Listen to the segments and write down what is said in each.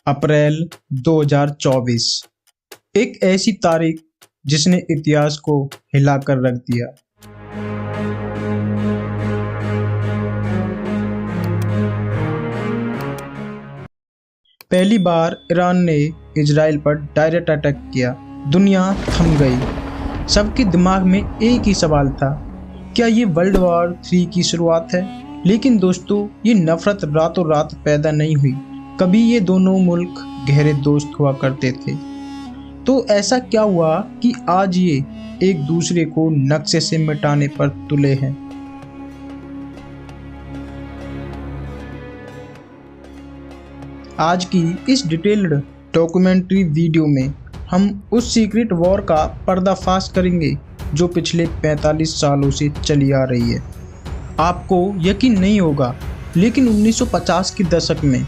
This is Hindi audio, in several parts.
अप्रैल 2024, एक ऐसी तारीख जिसने इतिहास को हिलाकर रख दिया। पहली बार ईरान ने इजराइल पर डायरेक्ट अटैक किया। दुनिया थम गई। सबके दिमाग में एक ही सवाल था, क्या ये वर्ल्ड वॉर 3 की शुरुआत है? लेकिन दोस्तों, ये नफरत रातों रात पैदा नहीं हुई। कभी ये दोनों मुल्क गहरे दोस्त हुआ करते थे। तो ऐसा क्या हुआ कि आज ये एक दूसरे को नक्शे से मिटाने पर तुले हैं? आज की इस डिटेल्ड डॉक्यूमेंट्री वीडियो में हम उस सीक्रेट वॉर का पर्दाफाश करेंगे जो पिछले 45 सालों से चली आ रही है। आपको यकीन नहीं होगा, लेकिन 1950 के दशक में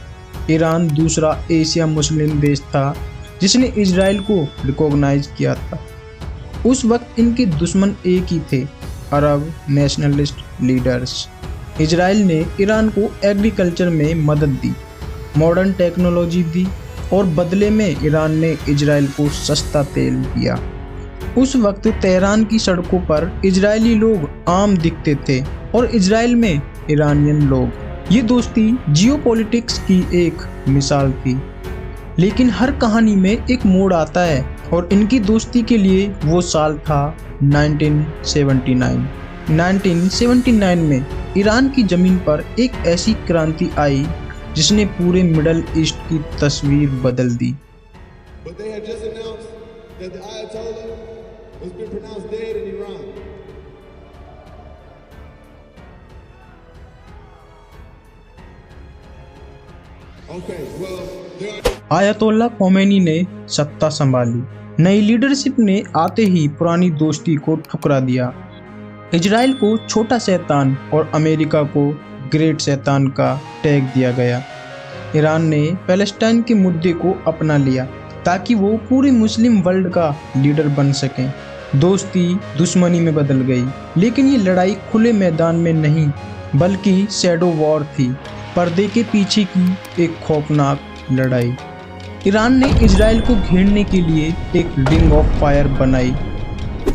ईरान दूसरा एशिया मुस्लिम देश था जिसने इजराइल को रिकॉग्नाइज किया था। उस वक्त इनके दुश्मन एक ही थे, अरब नेशनलिस्ट लीडर्स। इजराइल ने ईरान को एग्रीकल्चर में मदद दी, मॉडर्न टेक्नोलॉजी दी और बदले में ईरान ने इजराइल को सस्ता तेल दिया। उस वक्त तेहरान की सड़कों पर इजरायली लोग आम दिखते थे और इजराइल में ईरानियन लोग। ये दोस्ती जियोपॉलिटिक्स की एक मिसाल थी। लेकिन हर कहानी में एक मोड़ आता है और इनकी दोस्ती के लिए वो साल था 1979। 1979 में ईरान की ज़मीन पर एक ऐसी क्रांति आई जिसने पूरे मिडल ईस्ट की तस्वीर बदल दी। आयतोल्ला खोमेनी ने सत्ता संभाली। नई लीडरशिप ने आते ही पुरानी दोस्ती को ठुकरा दिया। इजराइल को छोटा शैतान और अमेरिका को ग्रेट शैतान का टैग दिया गया। ईरान ने पैलेस्टाइन के मुद्दे को अपना लिया ताकि वो पूरे मुस्लिम वर्ल्ड का लीडर बन सकें। दोस्ती दुश्मनी में बदल गई। लेकिन ये लड़ाई खुले मैदान में नहीं, बल्कि शैडो वॉर थी, पर्दे के पीछे की एक खौफनाक लड़ाई। ईरान ने इजराइल को घेरने के लिए एक रिंग ऑफ फायर बनाई।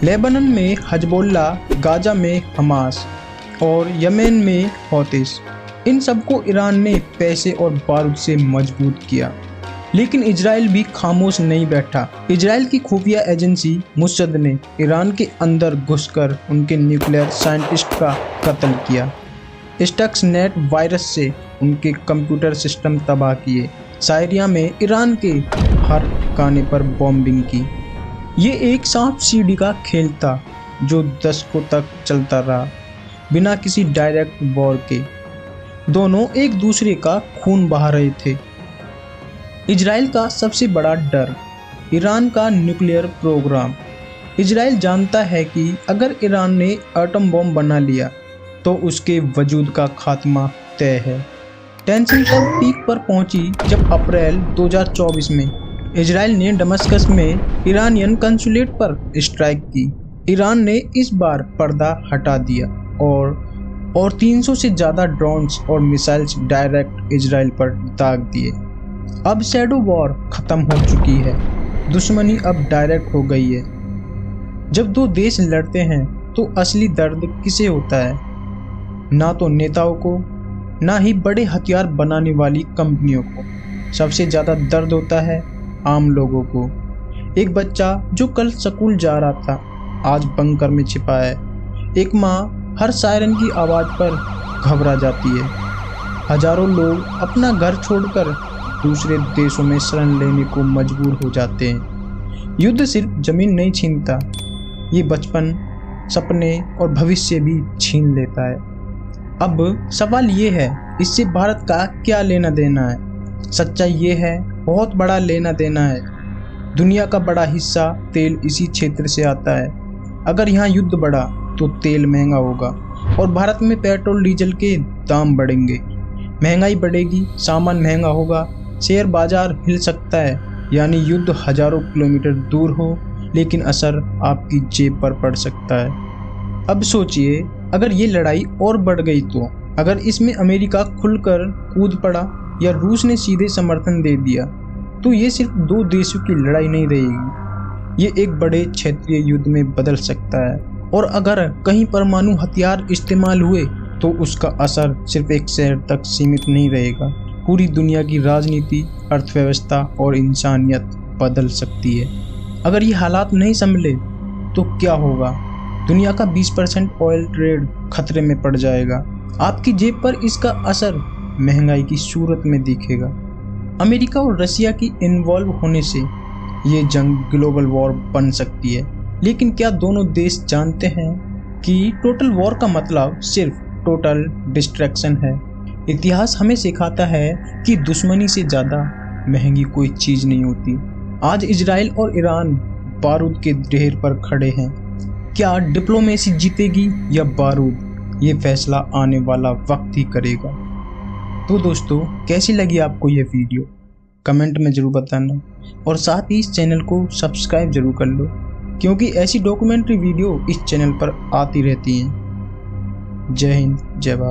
लेबनान में हिजबुल्ला, गाजा में हमास और यमेन में हौतीस, इन सबको ईरान ने पैसे और बारूद से मजबूत किया। लेकिन इजराइल भी खामोश नहीं बैठा। इजराइल की खुफिया एजेंसी मुसद ने ईरान के अंदर घुसकर उनके न्यूक्लियर साइंटिस्ट का कत्ल किया। स्टक्सनेट वायरस से उनके कंप्यूटर सिस्टम तबाह किए। सायरिया में ईरान के हर ठिकाने पर बॉम्बिंग की। ये एक सांप सीढ़ी का खेल था जो दशकों तक चलता रहा, बिना किसी डायरेक्ट वॉर के। दोनों एक दूसरे का खून बहा रहे थे। इजराइल का सबसे बड़ा डर ईरान का न्यूक्लियर प्रोग्राम। इजराइल जानता है कि अगर ईरान ने एटम बम बना लिया तो उसके वजूद का खात्मा तय है। टेंशन तब पीक पर पहुंची जब अप्रैल 2024 में इजराइल ने दमिश्क में ईरानियन कंसुलेट पर स्ट्राइक की। ईरान ने इस बार पर्दा हटा दिया और 300 से ज़्यादा ड्रोन्स और मिसाइल्स डायरेक्ट इजराइल पर दाग दिए। अब शैडो वॉर खत्म हो चुकी है। दुश्मनी अब डायरेक्ट हो गई है। जब दो देश लड़ते हैं तो असली दर्द किसे होता है? ना तो नेताओं को, ना ही बड़े हथियार बनाने वाली कंपनियों को। सबसे ज़्यादा दर्द होता है आम लोगों को। एक बच्चा जो कल स्कूल जा रहा था, आज बंकर में छिपा है। एक माँ हर सायरन की आवाज़ पर घबरा जाती है। हजारों लोग अपना घर छोड़कर दूसरे देशों में शरण लेने को मजबूर हो जाते हैं। युद्ध सिर्फ ज़मीन नहीं छीनता, ये बचपन, सपने और भविष्य भी छीन लेता है। अब सवाल ये है, इससे भारत का क्या लेना देना है? सच्चाई ये है, बहुत बड़ा लेना देना है। दुनिया का बड़ा हिस्सा तेल इसी क्षेत्र से आता है। अगर यहाँ युद्ध बढ़ा तो तेल महंगा होगा और भारत में पेट्रोल डीजल के दाम बढ़ेंगे। महंगाई बढ़ेगी, सामान महंगा होगा, शेयर बाजार हिल सकता है। यानी युद्ध हजारों किलोमीटर दूर हो, लेकिन असर आपकी जेब पर पड़ सकता है। अब सोचिए, अगर ये लड़ाई और बढ़ गई तो? अगर इसमें अमेरिका खुलकर कूद पड़ा या रूस ने सीधे समर्थन दे दिया, तो ये सिर्फ दो देशों की लड़ाई नहीं रहेगी, ये एक बड़े क्षेत्रीय युद्ध में बदल सकता है। और अगर कहीं परमाणु हथियार इस्तेमाल हुए तो उसका असर सिर्फ एक शहर तक सीमित नहीं रहेगा, पूरी दुनिया की राजनीति, अर्थव्यवस्था और इंसानियत बदल सकती है। अगर ये हालात नहीं संभले तो क्या होगा? दुनिया का 20% ऑयल ट्रेड खतरे में पड़ जाएगा। आपकी जेब पर इसका असर महंगाई की सूरत में दिखेगा। अमेरिका और रशिया की इन्वॉल्व होने से ये जंग ग्लोबल वॉर बन सकती है। लेकिन क्या दोनों देश जानते हैं कि टोटल वॉर का मतलब सिर्फ टोटल डिस्ट्रैक्शन है? इतिहास हमें सिखाता है कि दुश्मनी से ज़्यादा महंगी कोई चीज़ नहीं होती। आज इजराइल और ईरान बारूद के ढेर पर खड़े हैं। क्या डिप्लोमेसी जीतेगी या बारूद? ये फैसला आने वाला वक्त ही करेगा। तो दोस्तों, कैसी लगी आपको ये वीडियो? कमेंट में ज़रूर बताना और साथ ही इस चैनल को सब्सक्राइब जरूर कर लो, क्योंकि ऐसी डॉक्यूमेंट्री वीडियो इस चैनल पर आती रहती हैं। जय हिंद, जय भारत।